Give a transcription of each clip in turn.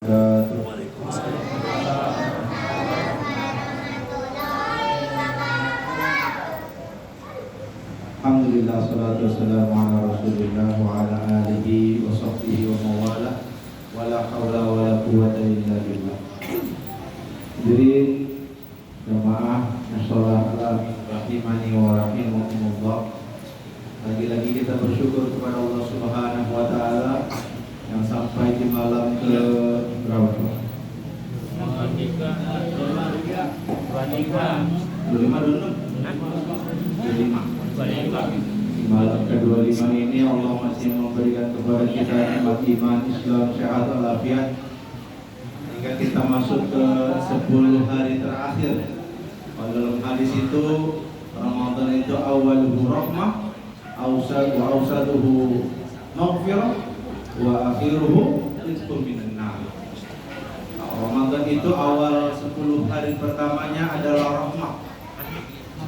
Alhamdulillah, salatu wassalamu ala rasulillah wa ala alihi wa sahbihi wa mawala wa la hawla wa la quwwata illa billah. Hadirin jamaah masyaallah rahimani wa rahimakumullah. Lagi-lagi kita bersyukur kepada Allah Subhanahu wa taala yang sampai di malam ke berapa? 25. Malam ke-25 ini Allah masih memberikan kepada kita nikmat iman, Islam, sehat, walafiat hingga kita masuk ke 10 hari terakhir. Pada dalam hadis itu Ramadan itu awaluhu rahmah, awsaduhu maghfirah, wa akhiruhu rizqun minan nar. Ramadan itu awal 10 hari pertamanya adalah rahmah,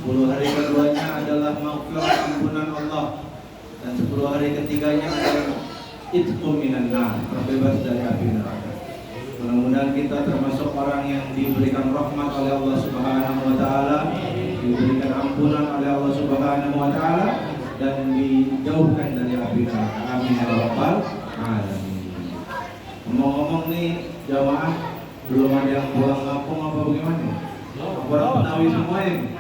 10 hari keduanya adalah maghfirah, ampunan Allah, dan 10 hari ketiganya adalah rizqun minan nar, terbebas dari api neraka. Mudah-mudahan kita termasuk orang yang diberikan rahmat oleh Allah Subhanahu wa taala, diberikan ampunan oleh Allah Subhanahu wa taala, dan dijauhkan dari api neraka. Amin ya rabbal alamin. Ngomong-ngomong nih jamaah, belum ada yang pulang kampung apa bagaimana? Orang Betawi semua ini.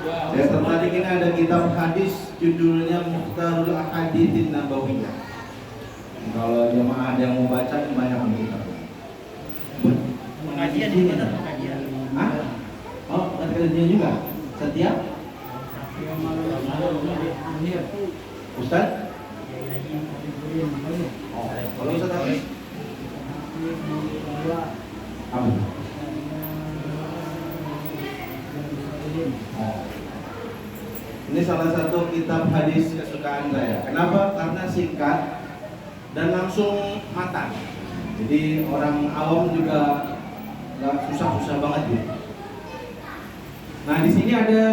Saya tertarik, ini ada kitab hadis judulnya Mukhtarul Ahaditsin Nabawiyah. Kalau jamaah ada yang mau baca, banyak kitab. Pengajian di mana pengajian? Hah? Oh, pengajian juga. Setiap? Ustaz? Oh, kalau Ustaz apa? Apa? Oh. Ini salah satu kitab hadis kesukaan saya. Kenapa? Karena singkat dan langsung matang. Jadi orang awam juga nggak susah-susah banget gitu. Nah, di sini ada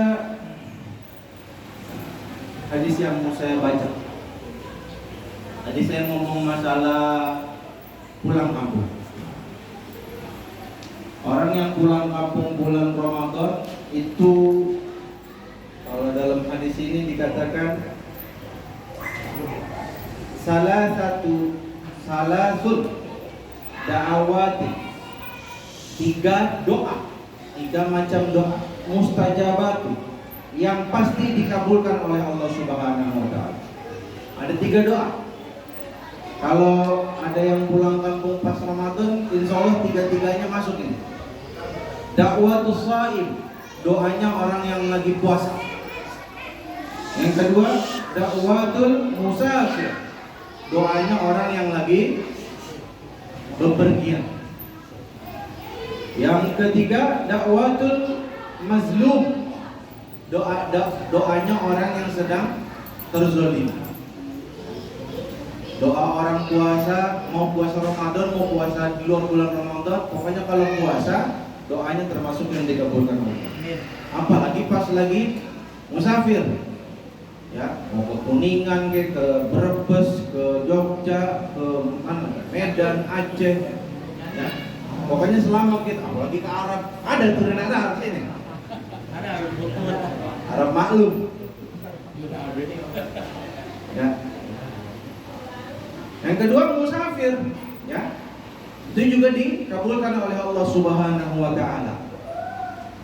hadis yang mau saya baca. Tadi saya ngomong masalah pulang kampung. Orang yang pulang kampung bulan Ramadan itu, kalau dalam hadis ini dikatakan salasun da'awati, 3 doa, 3 macam doa mustajabatu yang pasti dikabulkan oleh Allah Subhanahu wa taala. Ada 3 doa. Kalau ada yang pulang kampung pas Ramadan, insya Allah 3-3-nya masuk ini. Da'watus shaim, doanya orang yang lagi puasa. Yang kedua, da'watul musafir, doanya orang yang lagi bepergian. Yang ketiga, da'watul mazlum, doanya orang yang sedang terzolimi. Doa orang puasa, mau puasa Ramadan, mau puasa di luar bulan Ramadan, pokoknya kalau puasa, doanya termasuk yang dikabulkan Allah. Apalagi pas lagi musafir, ya, mau ke Kuningan, ke Brebes, ke Jogja, ke mana, Medan, Aceh, ya. Pokoknya selama kita, apalagi ke Arab, ada turunan Arab sini. Ada Arab maklum. Ya. Yang kedua musafir, ya, itu juga dikabulkan oleh Allah Subhanahu wa taala.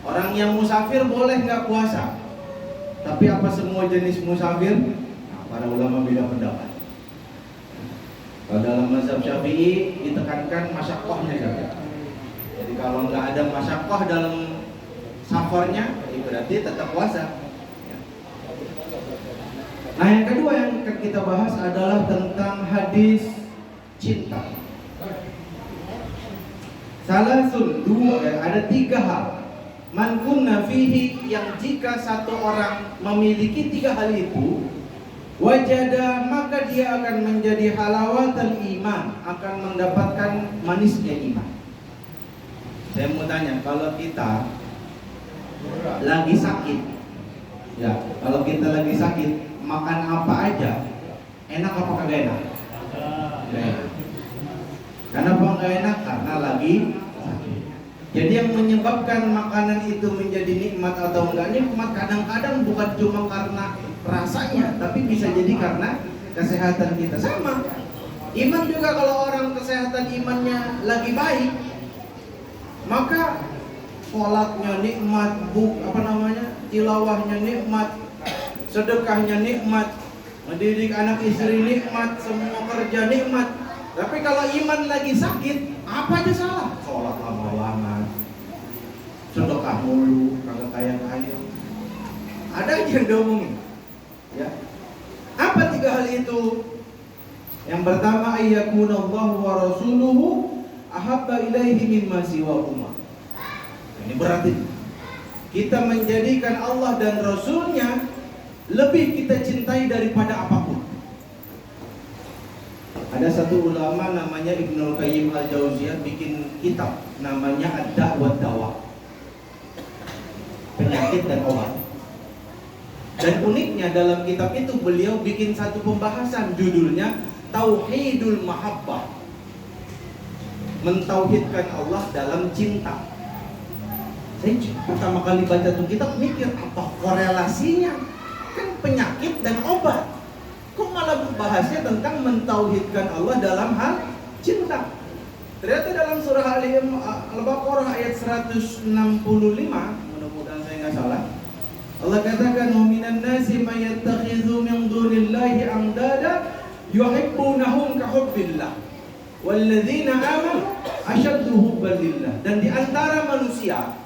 Orang yang musafir boleh nggak puasa, tapi apa semua jenis musafir? Nah, para ulama beda pendapat. Kalau dalam mazhab Syafi'i ditekankan masyaqqahnya saja. Jadi kalau nggak ada masyaqqah dalam safarnya, berarti tetap puasa. Nah, yang kedua yang akan kita bahas adalah tentang hadis cinta. Salasun, ada 3 hal. Man kunna fihi, yang jika satu orang memiliki 3 hal itu, wajada, maka dia akan menjadi halawatul iman, akan mendapatkan manisnya iman. Saya mau tanya, kalau kita lagi sakit, ya, kalau kita lagi sakit, makan apa aja, enak apa kagak enak? Nah, kenapa nggak enak? Karena lagi sakit. Jadi yang menyebabkan makanan itu menjadi nikmat atau enggak nikmat kadang-kadang bukan cuma karena rasanya, tapi bisa jadi karena kesehatan kita. Sama iman juga, kalau orang kesehatan imannya lagi baik, maka sholatnya nikmat, tilawahnya nikmat, sedekahnya nikmat, mendidik anak istri nikmat, semua kerja nikmat. Tapi kalau iman lagi sakit, apa aja salah. Sholat lama banget, sedekah mulu, kagak kaya-kaya. Ada aja yang diomongin. Ya. Apa 3 hal itu? Yang pertama, ayyakunallahu wa rasuluhu ahabba ilaihi mimma siwahuma. Ini berarti kita menjadikan Allah dan Rasulnya lebih kita cintai daripada apapun. Ada satu ulama namanya Ibnul Qayyim Al-Jauziyah bikin kitab namanya Ad-Da'wah Dawa, penyakit dan obat. Dan uniknya dalam kitab itu beliau bikin satu pembahasan, judulnya Tauhidul Mahabbah, mentauhidkan Allah dalam cinta. Saya pertama kali baca tuh kitab mikir, apa korelasinya? Kan penyakit dan obat, kok malah bahasnya tentang mentauhidkan Allah dalam hal cinta. Ternyata dalam surah Al-Baqarah ayat 165, mudah-mudahan saya nggak salah, Allah katakan, "Wa minan nasi may yattakhidhu min dunillahi andada yuhibbunahum ka hubbillah walladzina amanu ashaddu hubban lillah." Dan di antara manusia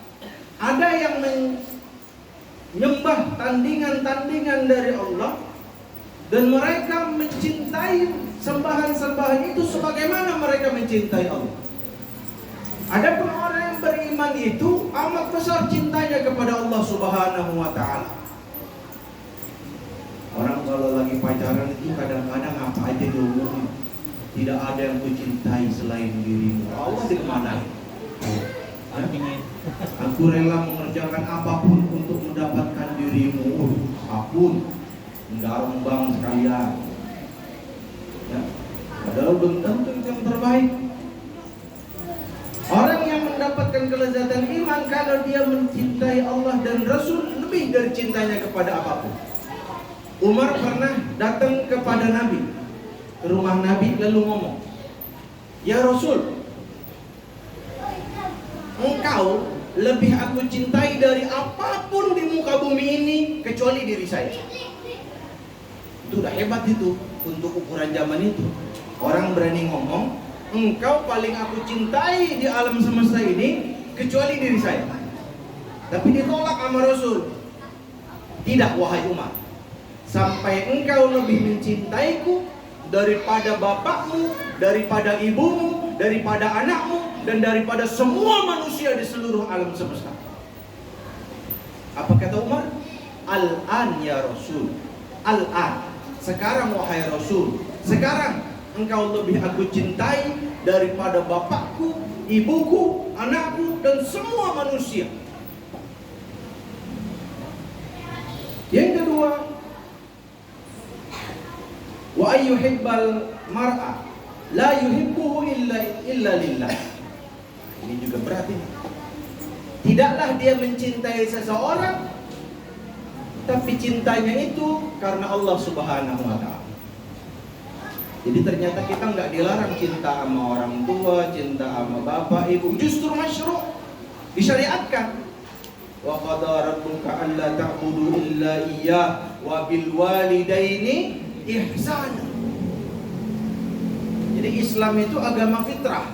ada yang menyembah tandingan-tandingan dari Allah, dan mereka mencintai sembahan-sembahan itu sebagaimana mereka mencintai Allah. Adapun orang yang beriman itu amat besar cintanya kepada Allah Subhanahu wa ta'ala. Orang kalau lagi pacaran itu kadang-kadang apa aja diomongin. Tidak ada yang kucintai selain dirimu. Allah dikemanain? Aku rela mengerjakan apapun untuk mendapatkan dirimu. Apapun, menggarong bank sekalian. Ya. Padahal belum tentu itu yang terbaik. Orang yang mendapatkan kelezatan iman kalau dia mencintai Allah dan Rasul lebih dari cintanya kepada apapun. Umar pernah datang kepada Nabi, ke rumah Nabi, lalu ngomong, "Ya Rasul, engkau lebih aku cintai dari apapun di muka bumi ini kecuali diri saya." Itu udah hebat itu untuk ukuran zaman itu. Orang berani ngomong, engkau paling aku cintai di alam semesta ini kecuali diri saya. Tapi ditolak sama Rasul. Tidak, wahai Umar, sampai engkau lebih mencintaiku daripada bapakmu, daripada ibumu, daripada anakmu, dan daripada semua manusia di seluruh alam semesta. Apa kata Umar? Al-an ya Rasul, al-an, sekarang wahai Rasul, sekarang engkau lebih aku cintai daripada bapakku, ibuku, anakku, dan semua manusia. Yang kedua, wa ayyuhibbal mar'a la yuhibbuhu illa lillah. Ini juga berarti tidaklah dia mencintai seseorang, tapi cintanya itu karena Allah Subhanahu wa ta'ala. Jadi ternyata kita nggak dilarang cinta sama orang tua, cinta sama bapak, ibu, justru masyru', disyariatkan. Wa qada rabbuka alla ta'budu illa iyyah wa bil walidaini ihsana. Jadi Islam itu agama fitrah.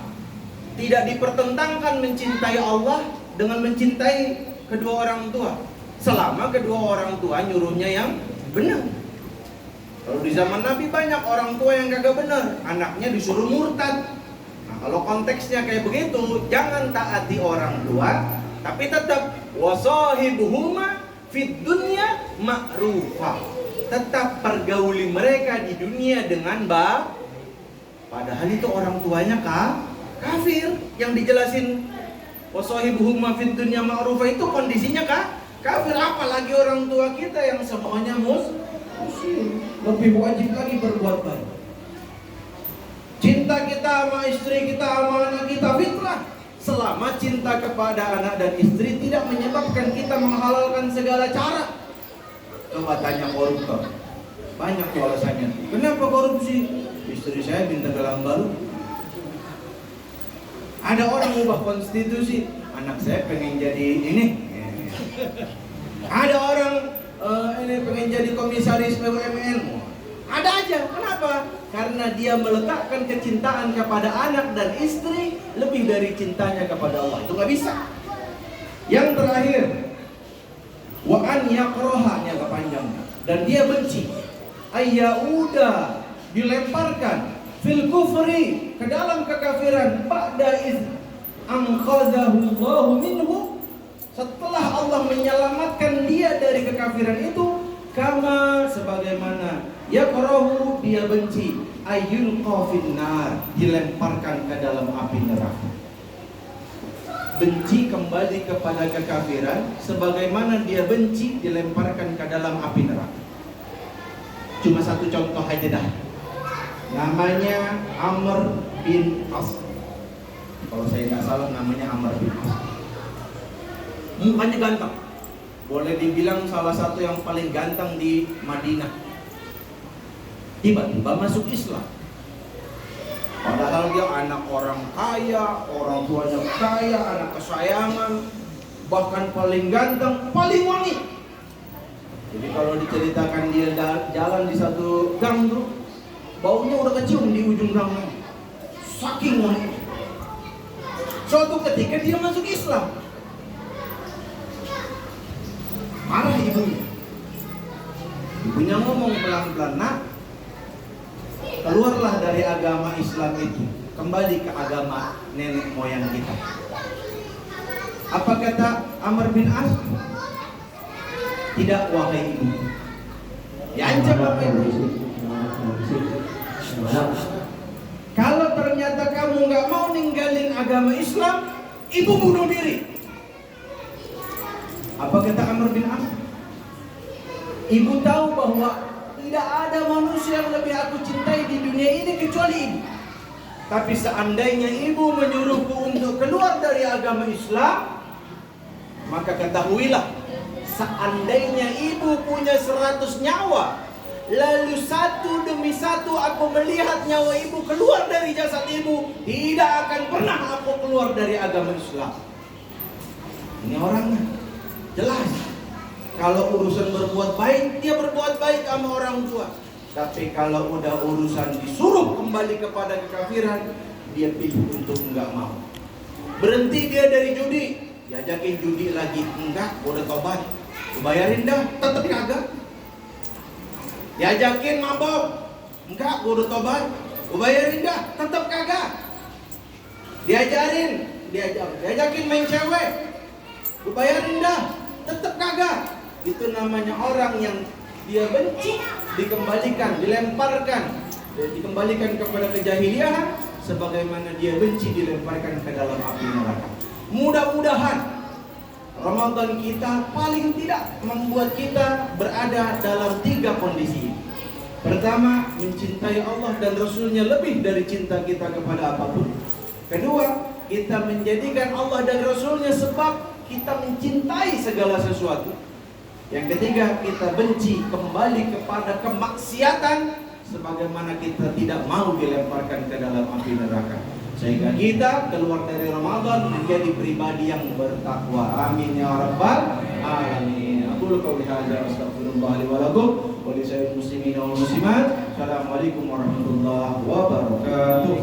Tidak dipertentangkan mencintai Allah dengan mencintai kedua orang tua, selama kedua orang tua nyuruhnya yang benar. Kalau di zaman Nabi banyak orang tua yang kagak benar, anaknya disuruh murtad. Nah, kalau konteksnya kayak begitu, jangan taati orang tua, tapi tetap wasahibuhuma fid dunya ma'rufah. Tetap pergauli mereka di dunia dengan baik. Padahal itu orang tuanya kafir. Yang dijelasin wasahibuhuma fid dunya ma'rufah itu kondisinya kafir. Apalagi orang tua kita yang semuanya muslim, lebih wajib lagi berbuat baik. sama istri kita, sama anak kita, fitrah. Selama cinta kepada anak dan istri tidak menyebabkan kita menghalalkan segala cara. Coba tanya koruptor, banyak tuh alasannya. Kenapa korupsi? Istri saya minta gelang baru. Ada orang ubah konstitusi, anak saya pengen jadi ini. Ada orang ini pengen jadi komisaris BUMN. Ada aja. Kenapa? Karena dia meletakkan kecintaan kepada anak dan istri lebih dari cintanya kepada Allah. Itu nggak bisa. Yang terakhir, wa an yakraha, yang kepanjang, dan dia benci. Ayyauda, dilemparkan fil kufri, ke dalam kekafiran, ba'da iz anqadhahu Allahu minhu, setelah Allah menyelamatkan dia dari kekafiran itu, kama, sebagaimana yakrahu, dia benci, ayyulqa finnar, dilemparkan ke dalam api neraka. Benci kembali kepada kekafiran sebagaimana dia benci dilemparkan ke dalam api neraka. Cuma satu contoh aja dah. Namanya Amr bin As. Kalau saya nggak salah namanya Amr bin As. Mukanya ganteng. Boleh dibilang salah satu yang paling ganteng di Madinah. Tiba-tiba masuk Islam. Padahal dia anak orang kaya, orang tuanya kaya, anak kesayangan, bahkan paling ganteng, paling wangi. Jadi kalau diceritakan dia jalan di satu gang tuh, baunya udah kecium di ujung gang. Saking wangi. Suatu ketika dia masuk Islam. Marah ibunya. Ibunya ngomong pelan-pelan, nak, keluarlah dari agama Islam itu, kembali ke agama nenek moyang kita. Apa kata Amr bin As? Tidak, wahai ibu. Diancam apa ibu? Kalau ternyata kamu nggak mau ninggalin agama Islam, ibu bunuh diri. Apa kata Amr bin As? Ibu tahu bahwa tidak ada manusia yang lebih aku cintai di dunia ini kecuali ibu. Tapi seandainya ibu menyuruhku untuk keluar dari agama Islam, maka ketahuilah, seandainya ibu punya 100 nyawa, lalu satu demi satu aku melihat nyawa ibu keluar dari jasad ibu, tidak akan pernah aku keluar dari agama Islam. Ini orangnya jelas. Kalau urusan berbuat baik, dia berbuat baik sama orang tua. Tapi kalau udah urusan disuruh kembali kepada kekafiran, dia pilih untuk enggak mau. Berhenti dia dari judi, diajakin judi lagi, enggak, udah tobat. Bayarin dah, tetap kagak. Diajakin mabok, enggak, udah tobat. Bayarin dah, tetap kagak. Diajakin main cewek, bayarin dah, tetap kagak. Itu namanya orang yang dia benci, dikembalikan kepada kejahiliahan, sebagaimana dia benci dilemparkan ke dalam api neraka. Mudah-mudahan Ramadan kita paling tidak membuat kita berada dalam 3 kondisi. Pertama, mencintai Allah dan Rasulnya lebih dari cinta kita kepada apapun. Kedua, kita menjadikan Allah dan Rasulnya sebab kita mencintai segala sesuatu. Yang ketiga, kita benci kembali kepada kemaksiatan sebagaimana kita tidak mau dilemparkan ke dalam api neraka. Sehingga kita keluar dari Ramadan menjadi pribadi yang bertakwa. Amin ya rabbal alamin. Aku qauli hadza astaghfirullah li wa lakum wa li sayyidil muslimin wal muslimat. Assalamualaikum warahmatullahi wabarakatuh.